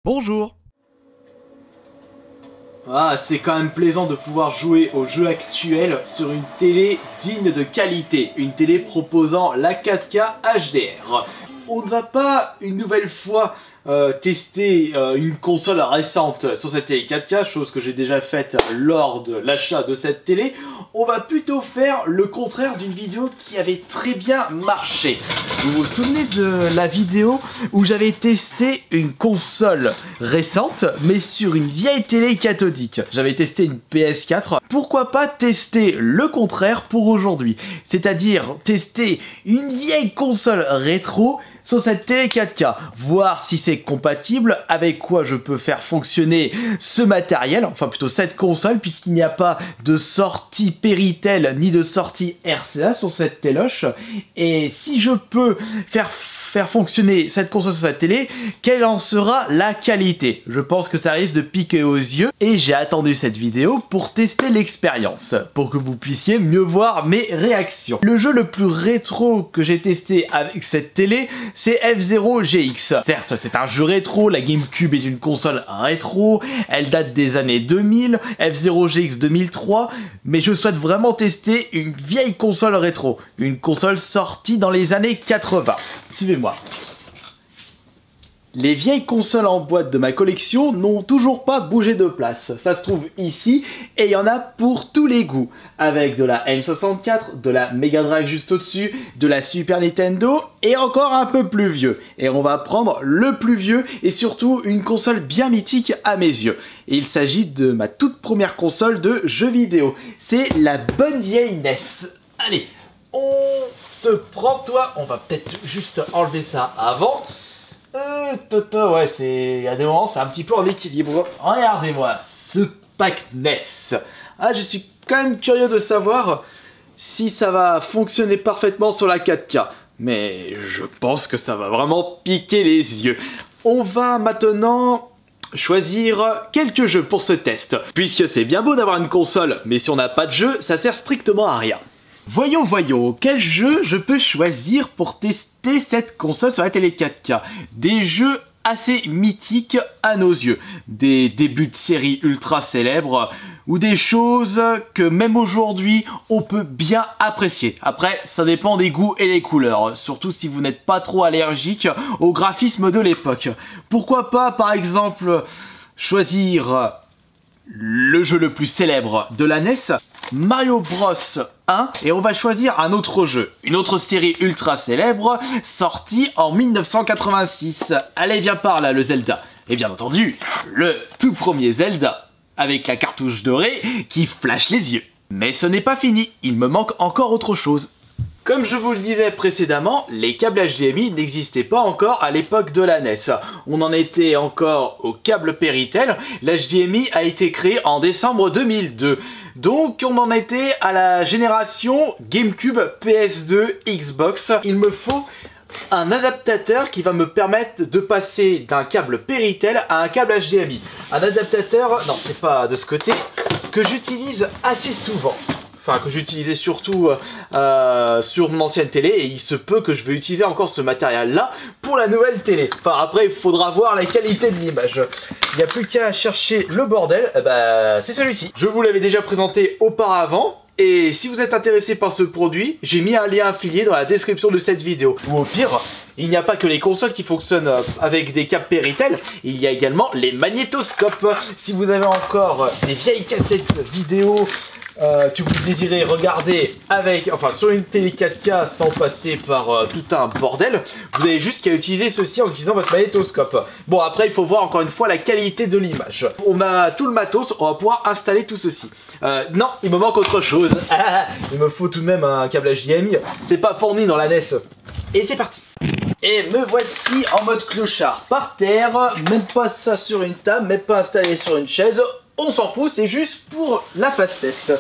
Bonjour. Ah, c'est quand même plaisant de pouvoir jouer aux jeux actuels sur une télé digne de qualité, une télé proposant la 4K HDR. On ne va pas une nouvelle fois tester une console récente sur cette télé 4K, chose que j'ai déjà faite lors de l'achat de cette télé. On va plutôt faire le contraire d'une vidéo qui avait très bien marché. Vous vous souvenez de la vidéo où j'avais testé une console récente mais sur une vieille télé cathodique? J'avais testé une PS4. Pourquoi pas tester le contraire pour aujourd'hui? C'est-à-dire tester une vieille console rétro sur cette télé 4K, voir si c'est compatible, avec quoi je peux faire fonctionner ce matériel, enfin plutôt cette console, puisqu'il n'y a pas de sortie Péritel ni de sortie RCA sur cette téloche. Et si je peux faire fonctionner cette console sur cette télé, quelle en sera la qualité? Je pense que ça risque de piquer aux yeux et j'ai attendu cette vidéo pour tester l'expérience, pour que vous puissiez mieux voir mes réactions. Le jeu le plus rétro que j'ai testé avec cette télé, c'est F-Zero GX. Certes, c'est un jeu rétro, la GameCube est une console rétro, elle date des années 2000, F-Zero GX 2003, mais je souhaite vraiment tester une vieille console rétro, une console sortie dans les années 80. Suivez-moi. Les vieilles consoles en boîte de ma collection n'ont toujours pas bougé de place. Ça se trouve ici et il y en a pour tous les goûts. Avec de la N64, de la Mega Drive juste au-dessus, de la Super Nintendo et encore un peu plus vieux. Et on va prendre le plus vieux et surtout une console bien mythique à mes yeux. Et il s'agit de ma toute première console de jeux vidéo. C'est la bonne vieille NES. Allez, on te prend toi. On va peut-être juste enlever ça avant. Ouais, il y a des moments, c'est un petit peu en équilibre. Regardez-moi ce pack NES. Ah, je suis quand même curieux de savoir si ça va fonctionner parfaitement sur la 4K. Mais je pense que ça va vraiment piquer les yeux. On va maintenant choisir quelques jeux pour ce test. Puisque c'est bien beau d'avoir une console, mais si on n'a pas de jeu, ça sert strictement à rien. Voyons, quel jeu je peux choisir pour tester cette console sur la télé 4K? Des jeux assez mythiques à nos yeux, des débuts de série ultra célèbres, ou des choses que même aujourd'hui on peut bien apprécier. Après, ça dépend des goûts et des couleurs, surtout si vous n'êtes pas trop allergique au graphisme de l'époque. Pourquoi pas, par exemple, choisir le jeu le plus célèbre de la NES, Mario Bros 1, et on va choisir un autre jeu, une autre série ultra célèbre, sortie en 1986. Allez, viens par là, le Zelda. Et bien entendu, le tout premier Zelda, avec la cartouche dorée qui flash les yeux. Mais ce n'est pas fini, il me manque encore autre chose. Comme je vous le disais précédemment, les câbles HDMI n'existaient pas encore à l'époque de la NES. On en était encore au câble Péritel. L'HDMI a été créé en décembre 2002. Donc on en était à la génération GameCube, PS2, Xbox. Il me faut un adaptateur qui va me permettre de passer d'un câble Péritel à un câble HDMI. Un adaptateur, non c'est pas de ce côté, que j'utilise assez souvent. Enfin, que j'utilisais surtout sur mon ancienne télé, et il se peut que je vais utiliser encore ce matériel-là pour la nouvelle télé. Enfin, après, il faudra voir la qualité de l'image. Il n'y a plus qu'à chercher le bordel, c'est celui-ci. Je vous l'avais déjà présenté auparavant, et si vous êtes intéressé par ce produit, j'ai mis un lien affilié dans la description de cette vidéo. Ou au pire, il n'y a pas que les consoles qui fonctionnent avec des câbles Péritel, il y a également les magnétoscopes. Si vous avez encore des vieilles cassettes vidéo que vous désirez regarder avec, enfin sur une télé 4K sans passer par tout un bordel, vous avez juste qu'à utiliser ceci en utilisant votre magnétoscope. Bon, après il faut voir encore une fois la qualité de l'image. On a tout le matos, on va pouvoir installer tout ceci. Non, il me manque autre chose. Il me faut tout de même un câble HDMI, c'est pas fourni dans la NES. Et c'est parti. Et me voici en mode clochard par terre, même pas ça sur une table, même pas installé sur une chaise. On s'en fout, c'est juste pour la phase test.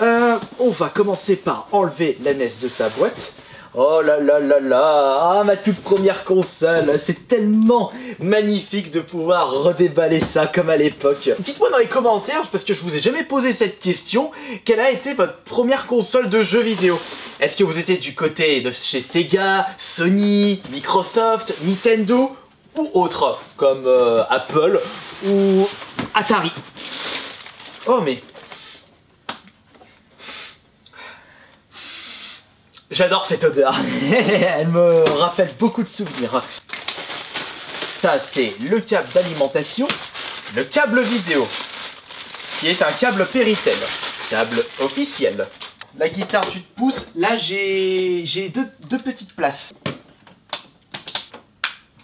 On va commencer par enlever la NES de sa boîte. Oh là là là là, ah ma toute première console, c'est tellement magnifique de pouvoir redéballer ça comme à l'époque. Dites-moi dans les commentaires, parce que je vous ai jamais posé cette question, quelle a été votre première console de jeux vidéo? Est-ce que vous étiez du côté de chez Sega, Sony, Microsoft, Nintendo ou autres, comme Apple ou Atari. Oh mais... J'adore cette odeur, elle me rappelle beaucoup de souvenirs. Ça c'est le câble d'alimentation, le câble vidéo, qui est un câble Péritel, câble officiel. La guitare tu te pousses, là j'ai deux petites places.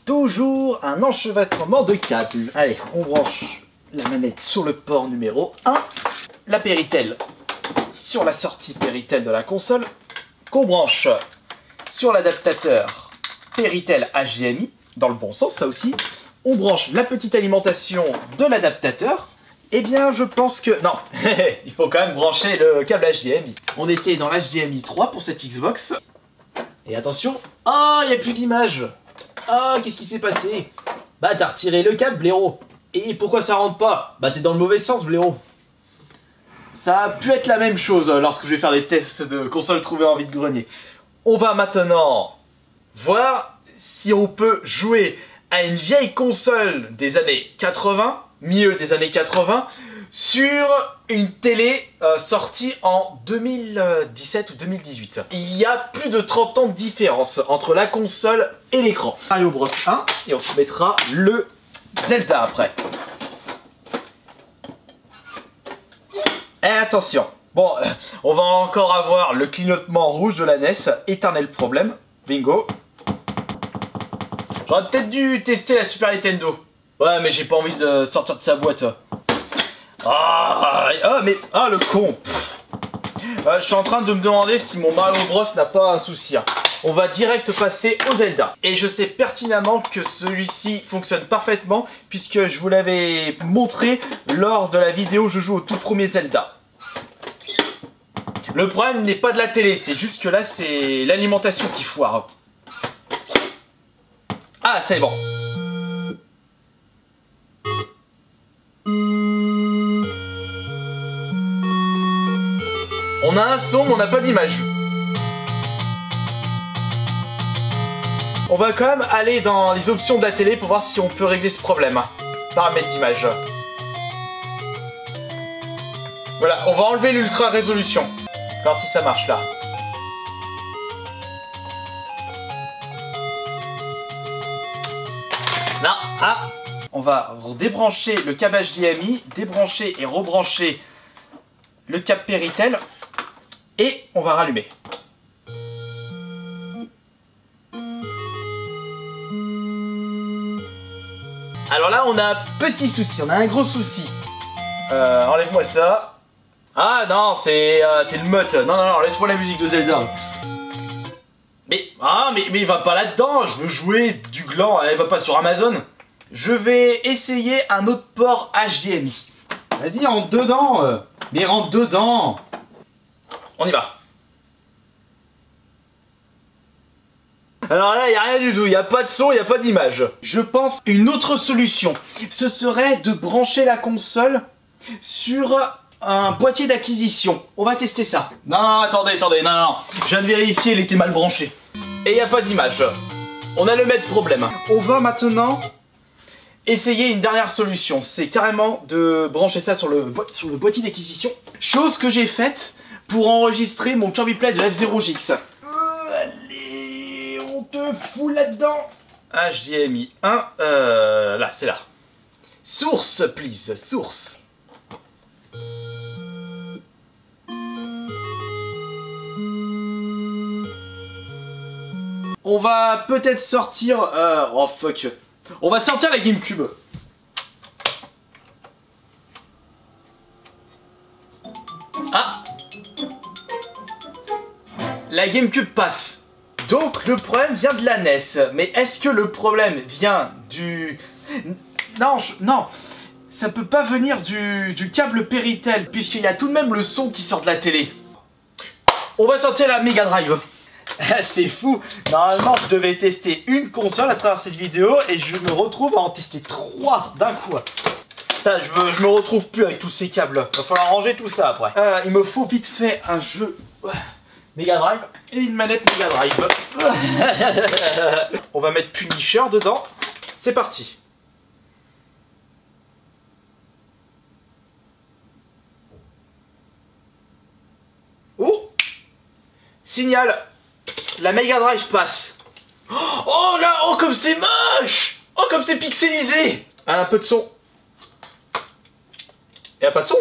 Toujours un enchevêtrement de câbles. Allez, on branche la manette sur le port numéro 1, la Péritel sur la sortie Péritel de la console, qu'on branche sur l'adaptateur Péritel HDMI, dans le bon sens ça aussi. On branche la petite alimentation de l'adaptateur. Eh bien je pense que... Non, il faut quand même brancher le câble HDMI. On était dans l'HDMI 3 pour cette Xbox. Et attention, oh il n'y a plus d'image. Oh qu'est-ce qui s'est passé? Bah t'as retiré le câble blaireau. Et pourquoi ça rentre pas? Bah t'es dans le mauvais sens blaireau. Ça a pu être la même chose lorsque je vais faire des tests de console trouvée en vide-grenier. On va maintenant voir si on peut jouer à une vieille console des années 80, milieu des années 80, sur une télé sortie en 2017 ou 2018. Il y a plus de 30 ans de différence entre la console et l'écran. Mario Bros 1, et on se mettra le Zelda après. Et attention, bon, on va encore avoir le clignotement rouge de la NES, éternel problème, bingo. J'aurais peut-être dû tester la Super Nintendo. Ouais, mais j'ai pas envie de sortir de sa boîte. Ah, le con. Je suis en train de me demander si mon Mario Bros n'a pas un souci. On va direct passer au Zelda. Et je sais pertinemment que celui-ci fonctionne parfaitement puisque je vous l'avais montré lors de la vidéo où je joue au tout premier Zelda. Le problème n'est pas de la télé, c'est juste que là c'est l'alimentation qui foire. Ah, c'est bon. On a un son mais on n'a pas d'image. On va quand même aller dans les options de la télé pour voir si on peut régler ce problème. Paramètres d'image. Voilà, on va enlever l'ultra résolution. Voir si ça marche là. Non, ah. On va débrancher le câble HDMI, débrancher et rebrancher le câble Péritel. Et on va rallumer. Alors là, on a un petit souci, on a un gros souci. Enlève-moi ça. Ah non, c'est le mut. Non, laisse-moi la musique de Zelda. Mais il va pas là-dedans. Je veux jouer du gland, elle va pas sur Amazon. Je vais essayer un autre port HDMI. Vas-y, rentre dedans. Mais rentre dedans. On y va. Alors là, il n'y a rien du tout, il n'y a pas de son, il n'y a pas d'image. Je pense une autre solution, ce serait de brancher la console sur un boîtier d'acquisition. On va tester ça. Non, attendez, non. Je viens de vérifier, il était mal branché. Et il n'y a pas d'image. On a le même problème. On va maintenant essayer une dernière solution. C'est carrément de brancher ça sur le boîtier d'acquisition. Chose que j'ai faite pour enregistrer mon Kirby Play de F0GX. Allez, on te fout là-dedans. HDMI 1, là, c'est là. Source, please, source. On va peut-être sortir... oh fuck. On va sortir la GameCube. Ah. La GameCube passe. Donc le problème vient de la NES. Mais est-ce que le problème vient du... Non, non. Ça peut pas venir du câble Péritel, puisqu'il y a tout de même le son qui sort de la télé. On va sortir la Mega Drive. C'est fou. Normalement, je devais tester une console à travers cette vidéo et je me retrouve à en tester 3 d'un coup. Putain, je me retrouve plus avec tous ces câbles. Il va falloir ranger tout ça après. Il me faut vite fait un jeu Mega Drive et une manette Mega Drive. On va mettre Punisher dedans. c'est parti. Oh! Signal, la Mega Drive passe. Oh là, oh comme c'est moche! Oh comme c'est pixelisé! Un peu de son. Et pas de son?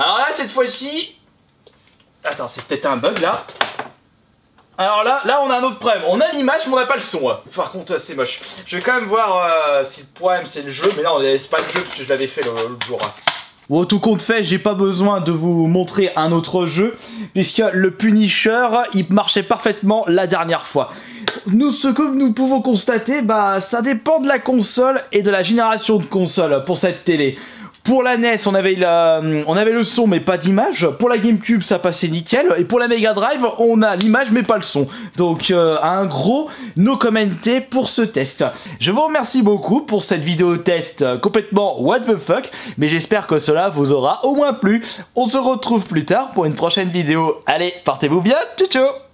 Alors là, cette fois-ci... Attends, c'est peut-être un bug là. Alors là, on a un autre problème. On a l'image, mais on n'a pas le son. Par contre, c'est moche. Je vais quand même voir si le problème c'est le jeu. Mais non, c'est pas le jeu parce que je l'avais fait l'autre jour. Bon, tout compte fait, j'ai pas besoin de vous montrer un autre jeu, puisque le Punisher, il marchait parfaitement la dernière fois. Ce que nous pouvons constater, ça dépend de la console et de la génération de console pour cette télé. Pour la NES, on avait le son mais pas d'image. Pour la GameCube, ça passait nickel. Et pour la Mega Drive, on a l'image mais pas le son. Donc un gros no commenté pour ce test. Je vous remercie beaucoup pour cette vidéo test complètement what the fuck. Mais j'espère que cela vous aura au moins plu. On se retrouve plus tard pour une prochaine vidéo. Allez, portez-vous bien. Ciao ciao.